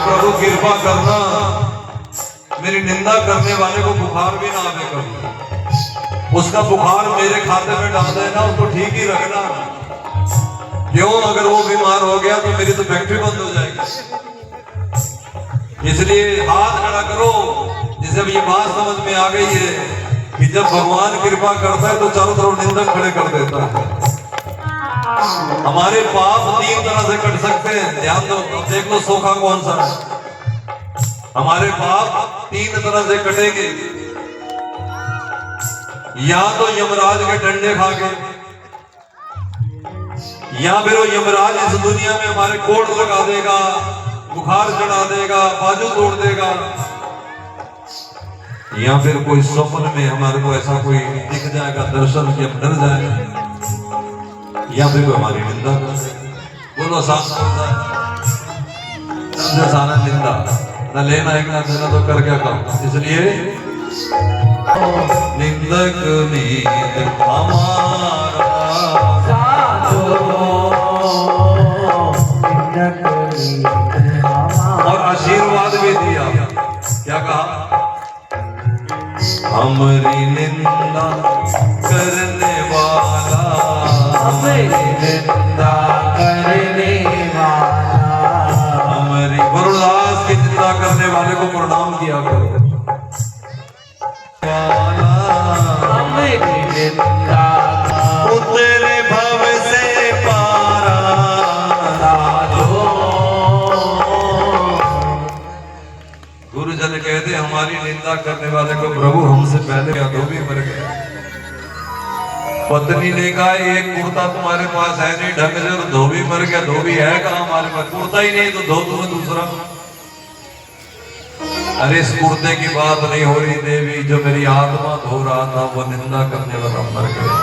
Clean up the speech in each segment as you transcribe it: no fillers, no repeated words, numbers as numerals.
प्रभु कृपा करना, मेरी निंदा करने वाले को बुखार भी ना आवे कभी। उसका बुखार मेरे खाते में डाल देना, उसको ठीक ही रखना। क्यों? अगर वो बीमार हो गया तो मेरी तो फैक्ट्री बंद हो जाएगी। इसलिए हाथ खड़ा करो। जिसे अब ये बात समझ में आ गई है कि जब भगवान कृपा करता है तो चारों तरफ निंदक खड़े कर देता है। हमारे पाप तीन तरह से कट सकते हैं, ध्यान दो। अब देख लो सोखा कौन सा है। हमारे पाप तीन तरह से कटेंगे, या तो यमराज के डंडे खा के, या फिर वो यमराज इस दुनिया में हमारे कोट लगा देगा, बुखार चढ़ा देगा, बाजू तोड़ देगा, या फिर कोई स्वप्न में हमारे को ऐसा कोई दिख जाएगा, दर्शन के हम डर जाएगा, या फिर कोई हमारी निंदा कर देगा। बोलो साफ सारा निंदा न लेना है ना देना, तो कर क्या काम। इसलिए निंदक नीत हमारा और आशीर्वाद भी दिया। क्या कहा? हमारी निंदा करने वाला, हमारी निंदा करने वाला, हमारी वरुणदास की निंदा करने वाले को प्रणाम किया करो। हमारी निंदा तेरे भव से पारा डालो। गुरुजन कहते हमारी निंदा करने वाले को प्रभु हमसे पहले धोबी मर गया। पत्नी ने कहा एक कुर्ता तुम्हारे पास है नहीं ढंग से, तो धोबी मर गया। धोबी है कहाँ हमारे पास? कुर्ता ही नहीं तो धो तुम्हें दूसरा। अरे इस कुर्ते की बात नहीं हो रही देवी, जो मेरी आत्मा धो रहा था वो निंदा करने वाला मर गया।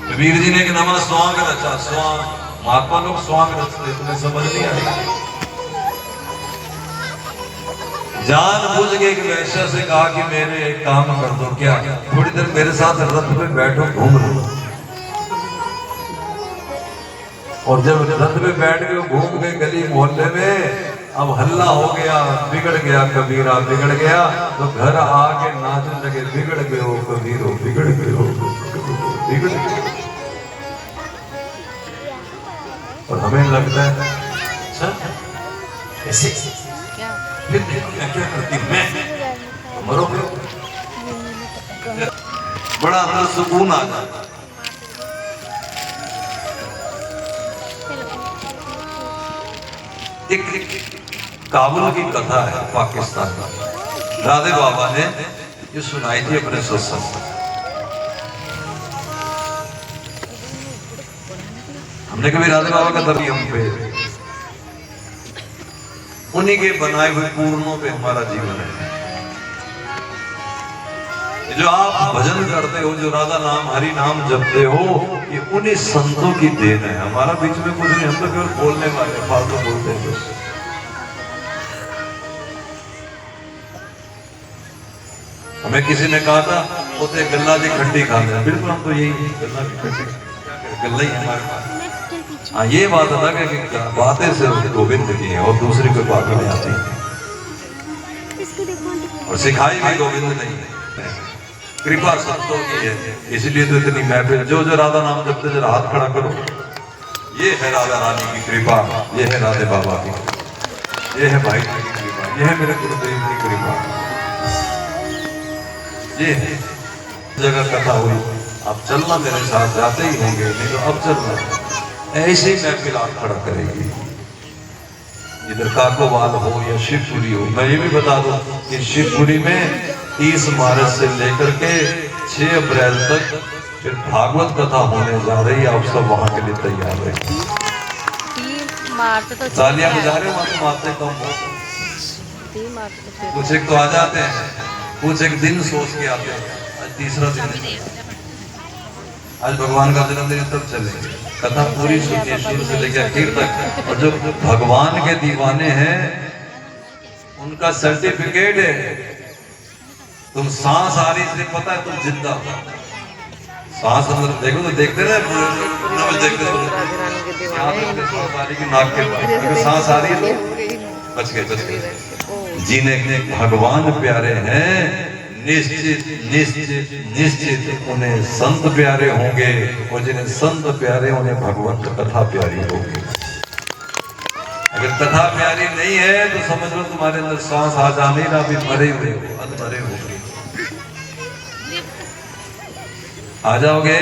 कबीर जी ने एक नवा स्वांग रचा। स्वांग, महात्मा लोग स्वांग रचते, तुम्हें समझ नहीं आएगा। जान बुझ के एक वैश्य से कहा कि मेरे एक काम कर दो। क्या? थोड़ी देर मेरे साथ रथ पे बैठो, घूम लो। और जब रथ पे बैठ के घूम गए गली मोहल्ले में, अब हल्ला हो गया, बिगड़ गया कबीरा, बिगड़ गया। तो घर आके नाचने लगे, बिगड़ गए हो कबीरो, बिगड़ गए हो, बिगड़ गए। और हमें लगता है अच्छा ऐसे फिर मैं क्या करती, मैं मरो फिर। बड़ा अंदर सुकून आ जाता। एक काबुल की कथा है पाकिस्तान में। राधे बाबा ने ये सुनाई थी अपने सत्संग में। हमने कभी राधे बाबा का तभी हम पे उन्हीं के बनाए हुए पूर्णों पे हमारा जीवन है। जो आप भजन करते हो, जो राधा नाम हरि नाम जपते हो, ये उन्हीं संतों की देन है। हमारा बीच में कुछ नहीं, हम तो केवल बोलने वाले, फालतू बोलते हैं बस। हमें किसी ने कहा था उसे गल्ला की खट्टी खाते हैं, बिल्कुल हम तो यही गल्ला की खट्टी, गल्ला ही हमारे पास। हाँ ये बात था कि बातें सिर्फ गोविंद की है और दूसरी कोई बात नहीं आती, और सिखाई भी गोविंद नहीं है, कृपा संतों की है। इसलिए तो इतनी महफिल। जो जो राधा नाम जपते जरा हाथ खड़ा करो। ये है राधा रानी की कृपा, ये है राधे बाबा की, ये है भाई की कृपा, ये है मेरे गुरुदेव की कृपा। ये जगह कथा हुई, आप चलना मेरे साथ, जाते ही होंगे, नहीं तो अब चलना। ऐसे ही महफिल आप खड़ा करेगी। इधर काकोवाल हो या शिवपुरी हो। मैं ये भी बता दूं कि शिवपुरी में 30 मार्च से लेकर के 6 अप्रैल तक फिर भागवत कथा होने जा रही है। आप सब वहां के लिए तैयार रहे। तालियां बजा रहे हो, वहां तो मारते कम हो। कुछ एक तो आ जाते हैं, कुछ एक दिन सोच के आते हैं। आज तीसरा दिन है, आज भगवान का जन्मदिन, तब चलेंगे। कथा पूरी सुनिए शुरू से लेकर आखिर तक। और जो भगवान के दीवाने हैं उनका सर्टिफिकेट है। तुम सांस आ रही इसलिए पता है तुम जिंदा हो। सांस अंदर देखो तो देखते ना देखते की नाक के पास सांस आ रही है बच गए जिन्हें भगवान प्यारे हैं निश्चित निश्चित निश्चित उन्हें संत प्यारे होंगे और जिन्हें संत प्यारे उन्हें भगवत कथा प्यारी होगी। अगर कथा प्यारी नहीं है तो समझ लो तुम्हारे अंदर सांस आ जाने ना भी मरे हुए हो अधमरे होंगे। आ जाओगे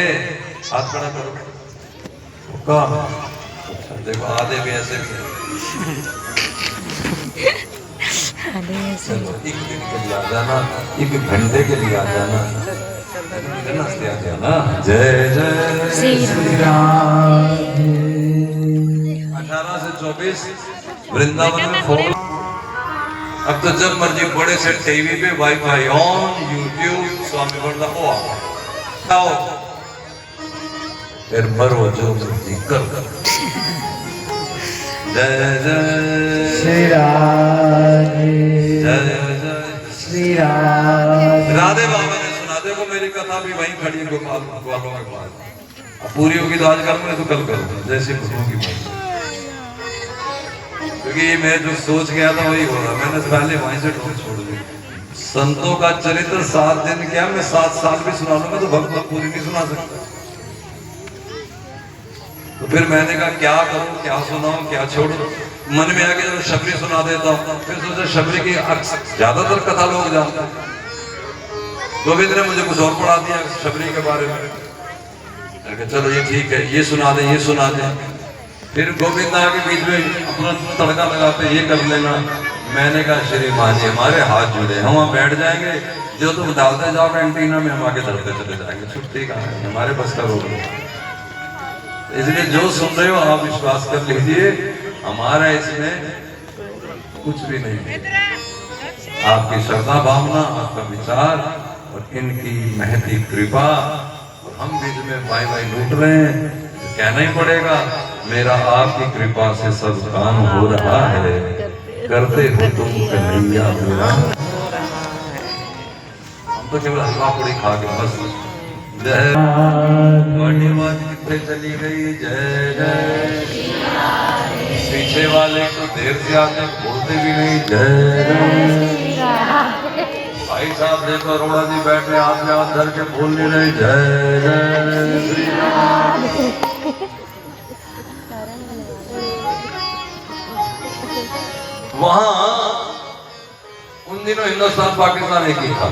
हाथ खड़ा करो देखो आधे भी ऐसे चलो एक दिन के लिए आ जाना एक घंटे के लिए आ जाना आ जाना। जय जय श्री राम। 18 से 24 वृंदावन में फोन। अब तो जब मर्जी बड़े से टीवी पे वाईफाई ऑन यूट्यूब स्वामी वरदा ओ आओ फिर मरो जो मर्जी कर। जय जय श्री राम जय जय श्री राम। राधे बाबा ने सुना देखो मेरी कथा भी वहीं खड़ी है गोपाल वालों के पास। पूरी होगी तो आज करूंगा तो कल करूंगा जैसे खुशबू की बात क्योंकि मैं जो सोच गया था वही हो रहा। मैंने पहले वहीं से छोड़ दी। संतों का चरित्र 7 दिन क्या मैं 7 साल भी सुना लूंगा तो भक्त पूरी नहीं सुना सकता। तो फिर मैंने कहा क्या करूं क्या सुनाऊं क्या छोड़ूं। मन में आके जब शबरी सुना देता हूं फिर सोचा शबरी की ज्यादातर कथा लोग जानते हैं। गोविंद ने मुझे कुछ और पढ़ा दिया शबरी के बारे में। चलो ये ठीक है ये सुना दे ये सुना दे। फिर गोविंद आके बीच में अपना तड़का लगाते ये कर लेना। मैंने कहा श्री माँ जी हमारे हाथ जुड़े हम वहाँ बैठ जाएंगे जो तुम डालते जाओ कैंटीना में हम आगे धरते चले जाएंगे। छुट्टी कहाँ है हमारे बस का रोक। इसलिए जो सुन रहे हो आप विश्वास कर लीजिए हमारा इसमें कुछ भी नहीं है। आपकी श्रद्धा भावना आपका विचार और इनकी महती कृपा और हम बीच में वाई वाई लूट रहे हैं तो कहना ही पड़ेगा मेरा आपकी कृपा से सब काम हो रहा है करते हो तुम कन्हैया मेरा। हम तो केवल हलवा पूरी खा के बस जय कितने चली गई जय जय। पीछे वाले तो देर से आते बोलते भी नहीं जय जय। भाई साहब देखो अरोड़ा जी बैठे हाथ में हाथ धर के बोल नहीं रहे जय जय श्री राम। वहां उन दिनों हिंदुस्तान पाकिस्तान एक ही था।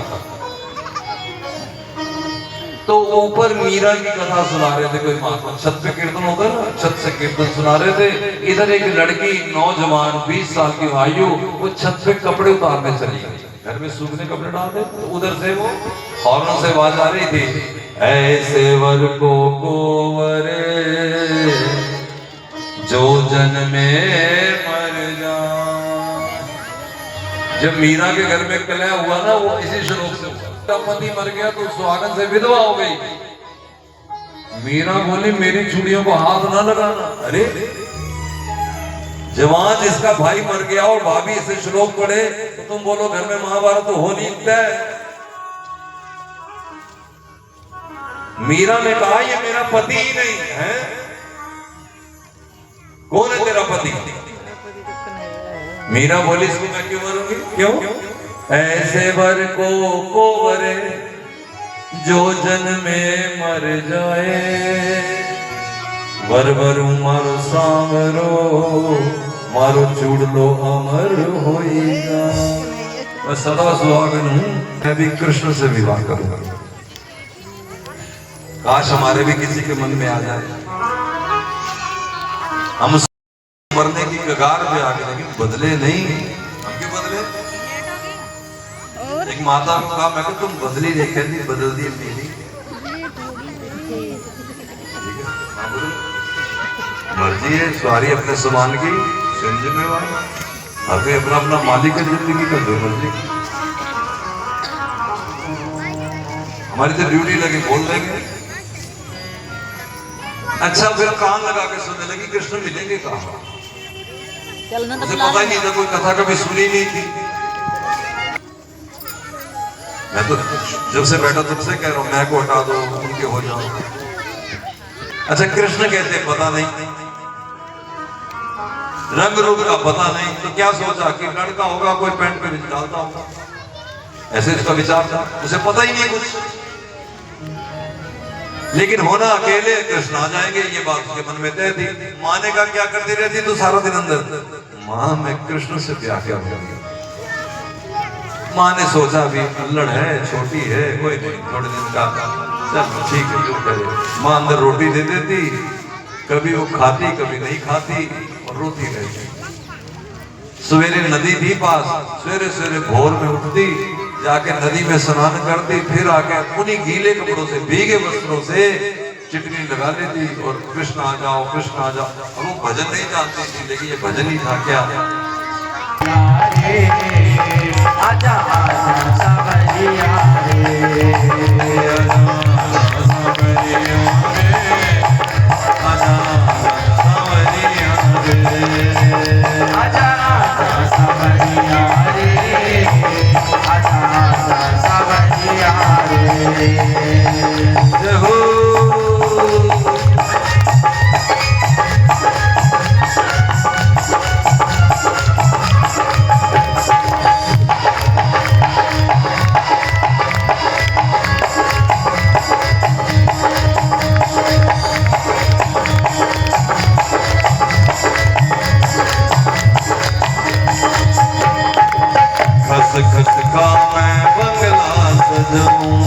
तो ऊपर मीरा की कथा सुना रहे थे कोई महात्मा छत पे कीर्तन होता है ना छत से कीर्तन सुना रहे थे। इधर एक लड़की नौजवान 20 साल की आयु वो छत पे कपड़े उतारने चली गई। घर में सूखने कपड़े डालते तो उधर से वो हॉर्न से आवाज आ रही थी ऐसे वर को कोवरे जो जन में मर जा। जब मीरा के घर में कलह हुआ ना वो इसी श्लोक से हुआ। पति मर गया तो सुहागन से विधवा हो गई। मीरा बोली मेरी चूड़ियों को हाथ ना लगाना। अरे जवान जिसका भाई मर गया और भाभी इसे श्लोक पढ़े तो तुम बोलो घर में महाभारत तो हो नहीं सकता है। मीरा ने कहा ये मेरा पति ही नहीं है। कौन है तेरा पति? मीरा बोली इसको मैं क्यों मरूंगी क्यों? ऐसे वर को कोवरे जो जन में मर जाए वर वरु मारो सांवरो मारो चूड़ लो अमर होएगा। मैं सदा सुहागन हूं मैं भी कृष्ण से विवाह करूंगा। काश हमारे भी किसी के मन में आ जाए हम मरने की कगार पे आ गए लेकिन बदले नहीं। हम क्यों बदले? एक माता को कहा मैं तुम बदली नहीं कहती बदल दी मेरी। मर्जी है सवारी अपने सामान की जिम्मेवार हर कोई अपना अपना मालिक है जिंदगी का जो मर्जी। हमारी तो ड्यूटी लगी बोल देंगे। अच्छा फिर कान लगा के सुनने लगी कृष्ण मिलेंगे कहाँ? मुझे पता ही नहीं था कोई कथा कभी सुनी नहीं थी। मैं तो जब से बैठा तुमसे कह रहा हूं, मैं को हटा दो, उनके हो जाओ। अच्छा कृष्ण कहते पता नहीं, रंग रूप का पता नहीं, तो क्या सोचा कि लड़का होगा कोई पैंट पे डालता होगा, ऐसे इसका विचार था, उसे पता ही नहीं कुछ। लेकिन होना अकेले कृष्ण आ जाएंगे ये बात उसके मन में तय थी। माँ ने कहा क्या करती रहती तू सारा दिन अंदर? माँ मैं कृष्ण से ब्याह क्या होगी। माँ ने सोचा भी अल्लड़ है, छोटी है, कोई नहीं, थोड़े दिन का, चल ठीक है जो करे। माँ अंदर रोटी दे देती, कभी वो खाती कभी नहीं खाती और रोती रहती। सवेरे नदी थी पास, सवेरे सवेरे भोर में उठती, जाके नदी में स्नान करती, फिर आके उन्हीं गीले कपड़ों से, भीगे वस्त्रों से चिटनी लगा लेती और कृष्ण आ जाओ, कृष्ण आ जाओ। और वो भजन नहीं जानती थी, लेकिन ये भजन ही था क्या? आजा आजा सावरिया रे, आजा सावरिया रे, आजा सावरिया रे, आजा सावरिया रे। जय हो खस का मैं बंगला सजाऊं,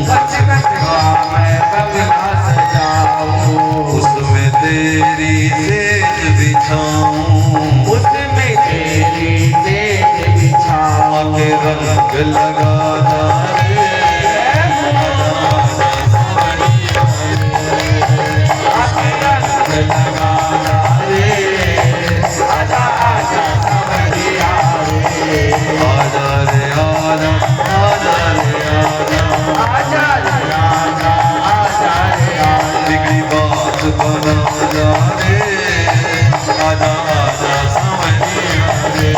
खस का मैं बंगला सजाऊं, उसमें तेरी सेज बिछाऊं, उसमें तेरी सेज बिछाऊं, के रंग लगा रे, रंग लगा रे, आजा आजा सावरिया रे, आजा रे आजा, आजा रे आजा, आजा रे आजा, आजा रे आजा, बिगड़ी बात बना जा रे, आजा आजा सावरिया रे,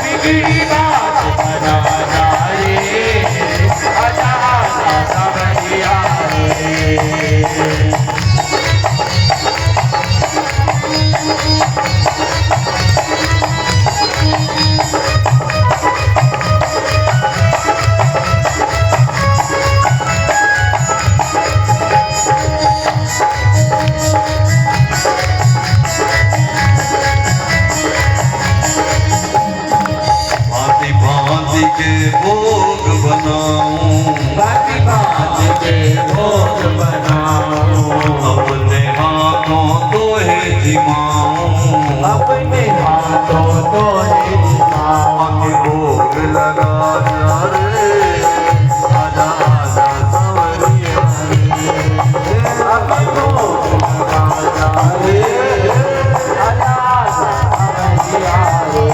बिगड़ी बात बना जा रे, आजा आजा सावरिया रे। के भोग बनाऊं, भांति भांति के भोग बनाऊं, अपने हाथों तोहे जिमाऊं, अपने हाथों तोहे जिमाऊं, भोग लगा जा रे, आजा आजा सावरिया रे, भोग लगा जा रे, आजा आजा सावरिया रे,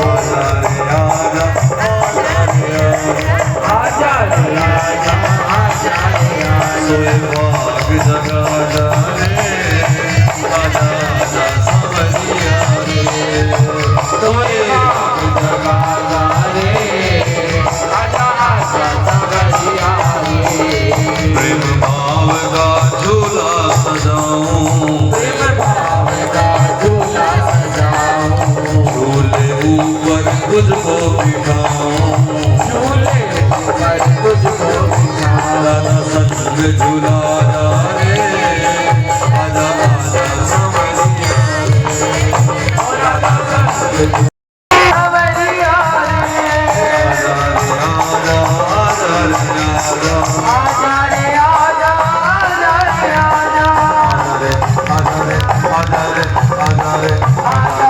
आजा रे आजा, आजा रे आजा, आजा रे आजा, सोए भाग जगा जा रे, आजा आजा सावरिया रे, सोए भाग जगा जा रे, आजा आजा सावरिया रे। प्रेम भाव का झूला सजाऊं, प्रेम भाव का झूला सजाऊं, झूले ऊपर तुझको बिठाऊं, झूले ऊपर तुझको बिठाऊं, संग झूला जा रे, आजा आजा सावरिया रे, आजा संग सावरिया रे, आजा रे आजा, आजा रे आजा, आजा रे आजा, आजा रे आजा, आजा रे आजा रे, आजा रे आजा रे, आजा